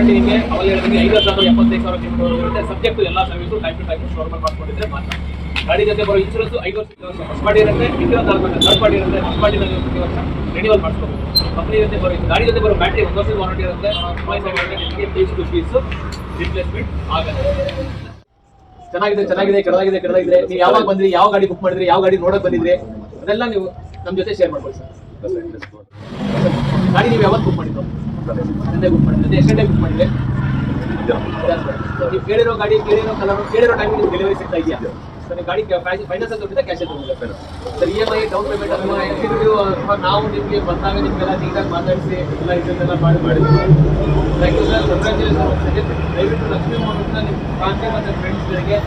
Warranty ನಿಮಗೆ ಅವಾಗ ಹೇಳಿದ್ರೆ 5,75,000 ಕಿಲೋಮೀಟರ್ ಇರುತ್ತೆ. ಸಬ್ಜೆಕ್ಟ್ ಎಲ್ಲ service time to time normal ಮಾಡ್ಕೊಂಡಿದ್ರೆ ಮಾತ್ರ. ಗಾಡಿ ಜೊತೆ ಬರೋ ಇನ್ಶೂರೆನ್ಸ್ 5 ವರ್ಷ ಫಸ್ಟ್ ಪಾರ್ಟಿ ಇರುತ್ತೆ, ಇನ್ನೊಂದು 4 ವರ್ಷ ಥರ್ಡ್ ಪಾರ್ಟಿ ಇರುತ್ತೆ. ಫಸ್ಟ್ ಪಾರ್ಟಿನಲ್ಲಿ ಪ್ರತಿ ವರ್ಷ ರಿನ್ಯೂವಲ್ ಮಾಡಿಸ್ಕೋಬೇಕು. ಕಂಪನಿ ಜೊತೆ ಬರೋ ಗಾಡಿ ಜೊತೆ ಬರೋ ಬ್ಯಾಟ್ರಿ 1 ವರ್ಷದ ವಾರಂಟಿ ಇರುತ್ತೆ. ನಿಮಗೆ ಪೀಸ್ ರಿಪ್ಲೇಸ್ಮೆಂಟ್ ಆಗುತ್ತೆ. ಚೆನ್ನಾಗಿದೆ ಕೆಡದಾಗಿದೆ ನೀವು ಯಾವಾಗ ಬಂದ್ರಿ, ಯಾವ ಗಾಡಿ ಬುಕ್ ಮಾಡಿದ್ರಿ, ಯಾವ ಗಾಡಿ ನೋಡಕ್ ಬಂದಿದ್ರಿ, ಅದೆಲ್ಲ ನೀವು ನಮ್ಮ ಜೊತೆ ಶೇರ್ ಮಾಡ್ಕೊಳ್ಳಿ ಸರ್. ಗಾಡಿ ನೀವು ಯಾವತ್ತು ಬುಕ್ ಮಾಡಿದ್ದು? ಸಂಡೆ ಬುಕ್ ಮಾಡಿದ್ರೆ ಎಷ್ಟು ಗಂಟೆಗೆ ಬುಕ್ ಮಾಡಿದ್ರೆ? ನೀವು ಕೇಳಿರೋ ಗಾಡಿ, ಕೇಳಿರೋ ಕಲರ್, ಕೇಳಿರೋ ಟೈಮಿಗೆ ನಿಮ್ಗೆ ಡೆಲಿವರಿ ಸಿಗ್ತಾ ಇದೆಯಾ ಸರ್? ಗಾಡಿ ಫೈನಾನ್ಸ್ ತೊಗೊಂಡಿದ್ದೆ ಕ್ಯಾಶ್ ತೊಗೊಂಡಿಲ್ಲ ಸರ್? EMI ಡೌನ್ ಪೇಮೆಂಟ್ ಅಥವಾ ಎಕ್ಸಿಕ್ಯೂಟಿವ್ ಅಥವಾ ನಾವು ನಿಮಗೆ ಬಂದಾಗ ನಿಮಗೆಲ್ಲ ನೀಟಾಗಿ ಮಾತಾಡಿಸಿ ಎಲ್ಲ ಇದನ್ನೆಲ್ಲ ಮಾಡಿದ್ವಿ. Thank you sir, congratulation. ದಯವಿಟ್ಟು ಲಕ್ಷ್ಮೀ ಮೋಟರ್ಸ್ನ ನಿಮ್ಮ ಫ್ಯಾಮಿಲಿ ಮತ್ತು ಫ್ರೆಂಡ್ಸ್ಗಳಿಗೆ